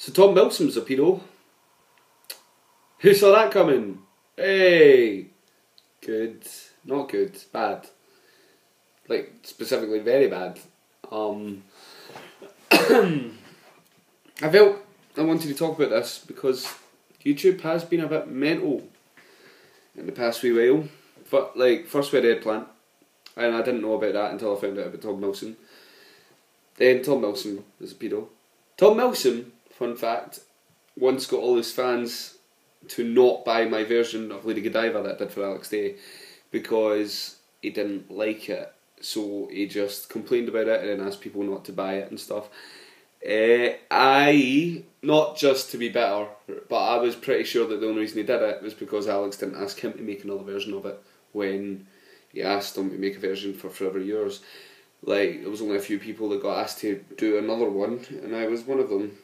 So Tom Milsom's a pedo. Who saw that coming? Hey! Good. Not good. Bad. Like, specifically very bad. I felt I wanted to talk about this because YouTube has been a bit mental in the past wee while. But, like, first we had Eggplant, and I didn't know about that until I found out about Tom Milsom. Then Tom Milsom is a pedo. Tom Milsom, fun fact, once got all his fans to not buy my version of Lady Godiva that I did for Alex Day because he didn't like it. So he just complained about it and then asked people not to buy it and stuff. Not just to be better, but I was pretty sure that the only reason he did it was because Alex didn't ask him to make another version of it when he asked him to make a version for Forever Yours. Like, there was only a few people that got asked to do another one, and I was one of them.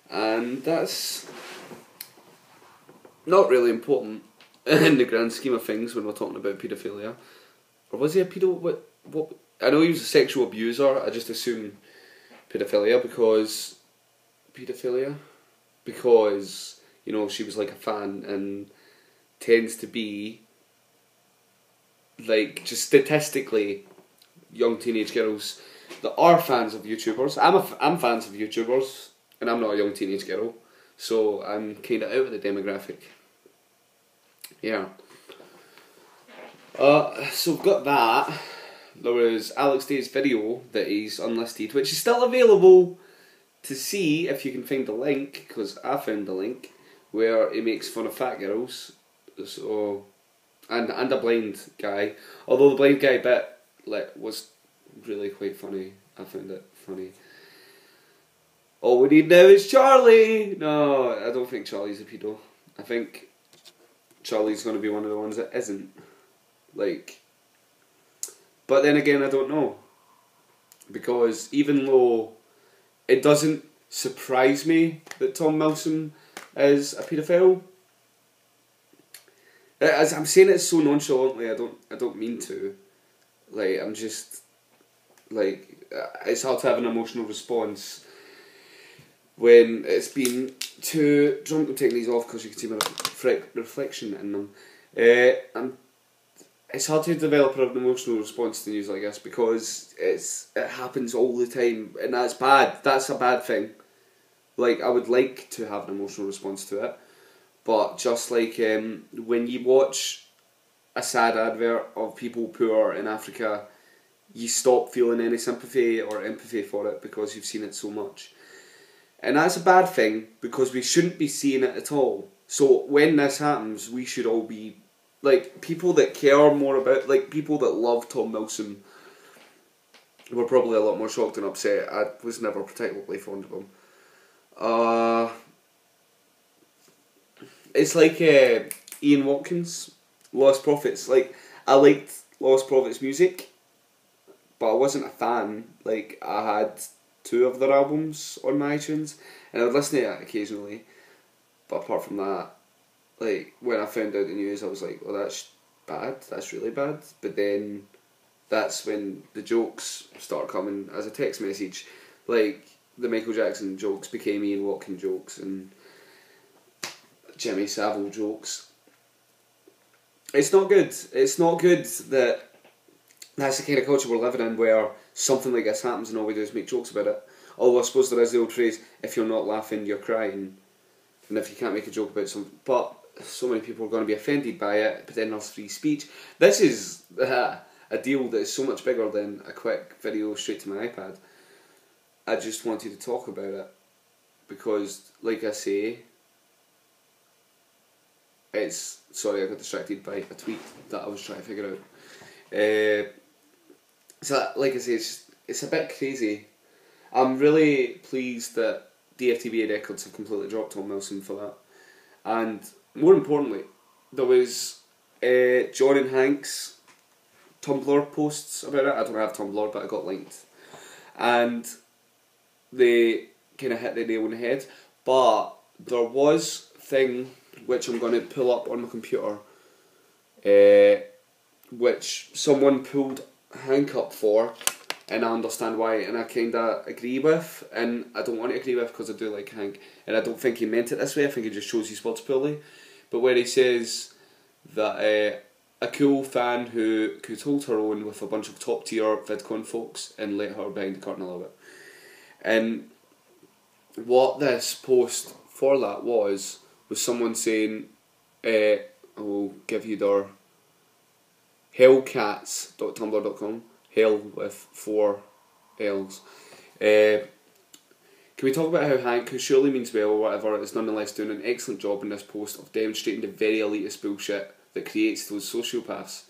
And that's not really important in the grand scheme of things when we're talking about paedophilia. Or was he a pedo? What? I know he was a sexual abuser. I just assume paedophilia because you know, she was like a fan and tends to be like, just statistically, young teenage girls that are fans of YouTubers. I'm fans of YouTubers, and I'm not a young teenage girl, so I'm kind of out of the demographic. Yeah. So we've got that. There was Alex Day's video that he's unlisted, which is still available to see if you can find the link, because I found the link, where he makes fun of fat girls. So, and a blind guy. Although the blind guy bit was really quite funny. I found it funny. All we need now is Charlie! No, I don't think Charlie's a pedo. I think Charlie's going to be one of the ones that isn't. Like, but then again, I don't know. Because even though it doesn't surprise me that Tom Milsom is a paedophile, as I'm saying it so nonchalantly, I don't mean to. Like, I'm just, like, it's hard to have an emotional response when it's been too drunk. I'm taking these off because you can see my reflection in them. It's hard to develop an emotional response to news like this because it happens all the time, and that's bad. That's a bad thing. Like, I would like to have an emotional response to it, but just like when you watch a sad advert of people poor in Africa, you stop feeling any sympathy or empathy for it because you've seen it so much. And that's a bad thing because we shouldn't be seeing it at all. So when this happens, we should all be, like, people that care more about, like, people that love Tom Milsom were probably a lot more shocked and upset. I was never particularly fond of him. It's like Ian Watkins, Lost Prophets. Like, I liked Lost Prophets' music, but I wasn't a fan. Like, I had 2 of their albums on my iTunes, and I would listen to it occasionally. But apart from that, like, when I found out the news, I was like, well, that's bad, that's really bad. But then, that's when the jokes start coming as a text message. Like, the Michael Jackson jokes became Ian Watkins jokes, and Jimmy Savile jokes. It's not good. It's not good that that's the kind of culture we're living in, where something like this happens and all we do is make jokes about it. Although I suppose there is the old phrase, if you're not laughing, you're crying. And if you can't make a joke about something, but so many people are going to be offended by it, but then there's free speech. This is a deal that is so much bigger than a quick video straight to my iPad. I just wanted to talk about it because, like I say, sorry, I got distracted by a tweet that I was trying to figure out. So, like I say, it's a bit crazy. I'm really pleased that DFTBA Records have completely dropped Tom Milsom for that. And more importantly, there was John and Hank's Tumblr posts about it. I don't have Tumblr, but I got linked. And they kind of hit the nail on the head. But there was a thing which I'm going to pull up on my computer, which someone pulled Hank up for and I understand why, and I kind of agree with, and I don't want to agree with because I do like Hank, and I don't think he meant it this way. I think he just chose his words poorly. But where he says that a cool fan who could hold her own with a bunch of top tier VidCon folks and let her behind the curtain a little bit, and what this post for that was someone saying, I will give you their hellcats.tumblr.com, hell with 4 L's. Can we talk about how Hank, who surely means well or whatever, is nonetheless doing an excellent job in this post of demonstrating the very elitist bullshit that creates those sociopaths?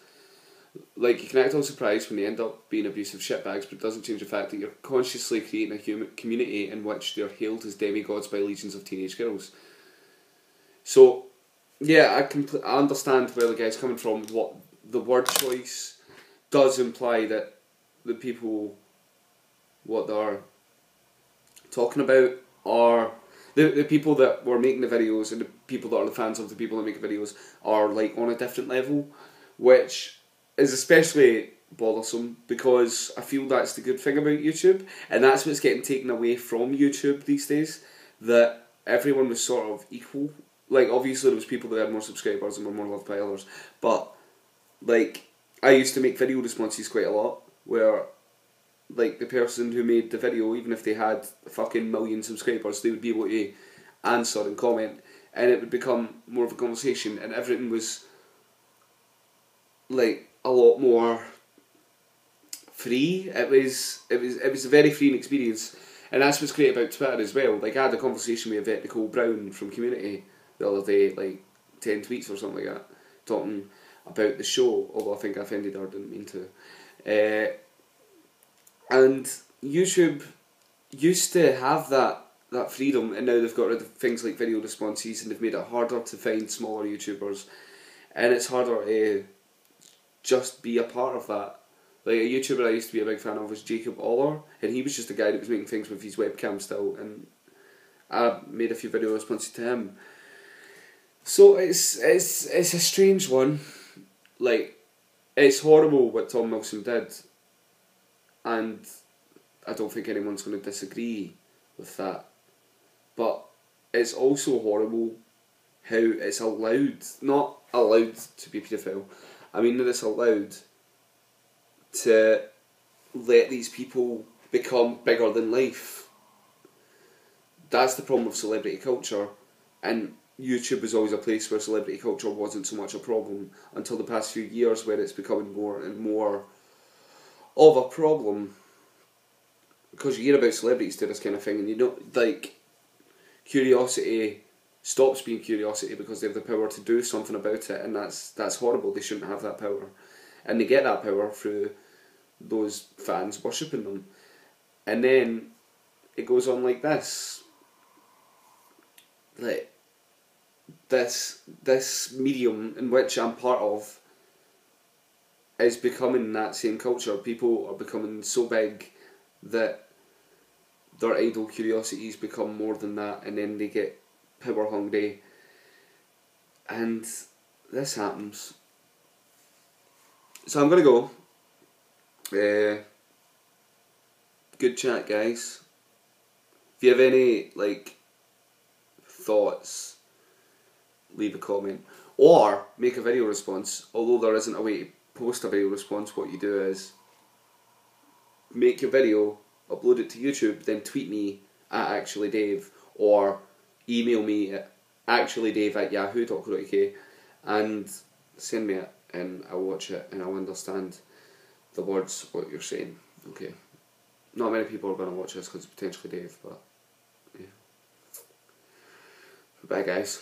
Like, you can act all surprised when they end up being abusive shitbags, but it doesn't change the fact that you're consciously creating a community in which they're hailed as demigods by legions of teenage girls. So, yeah, I understand where the guy's coming from. What the word choice does imply that the people, what they're talking about are the people that were making the videos, and the people that are the fans of the people that make the videos are like on a different level, which is especially bothersome because I feel that's the good thing about YouTube, and that's what's getting taken away from YouTube these days, that everyone was sort of equal. Like, obviously there was people that had more subscribers and were more loved by others, but like, I used to make video responses quite a lot, where like the person who made the video, even if they had a fucking million subscribers, they would be able to answer and comment, and it would become more of a conversation, and everything was like a lot more free. It was a very freeing experience, and that's what's great about Twitter as well. Like, I had a conversation with Yvette Nicole Brown from Community the other day, like 10 tweets or something like that, talking about the show, although I think I offended her, didn't mean to. And YouTube used to have that freedom, and now they've got rid of things like video responses, and they've made it harder to find smaller YouTubers, and it's harder to just be a part of that. Like, a YouTuber I used to be a big fan of was Jacob Aller, and he was just a guy that was making things with his webcam still, and I made a few video responses to him. So it's a strange one. Like, it's horrible what Tom Milsom did, and I don't think anyone's going to disagree with that. But it's also horrible how it's allowed, not allowed to be paedophile, I mean that it's allowed to let these people become bigger than life. That's the problem with celebrity culture, and YouTube was always a place where celebrity culture wasn't so much a problem until the past few years, where it's becoming more and more of a problem, because you hear about celebrities do this kind of thing, and you know, like, curiosity stops being curiosity because they have the power to do something about it, and that's horrible. They shouldn't have that power, and they get that power through those fans worshipping them. And then it goes on like this, like this medium in which I'm part of is becoming that same culture. People are becoming so big that their idle curiosities become more than that, and then they get power hungry, and this happens. So I'm gonna go. Good chat, guys. If you have any like thoughts, leave a comment or make a video response. Although there isn't a way to post a video response, what you do is make your video, upload it to YouTube, then tweet me at actuallydave, or email me at actuallydave@yahoo.co.uk and send me it, and I'll watch it and I'll understand the words, what you're saying. Okay. Not many people are going to watch this because it's potentially Dave, but yeah. Bye, guys.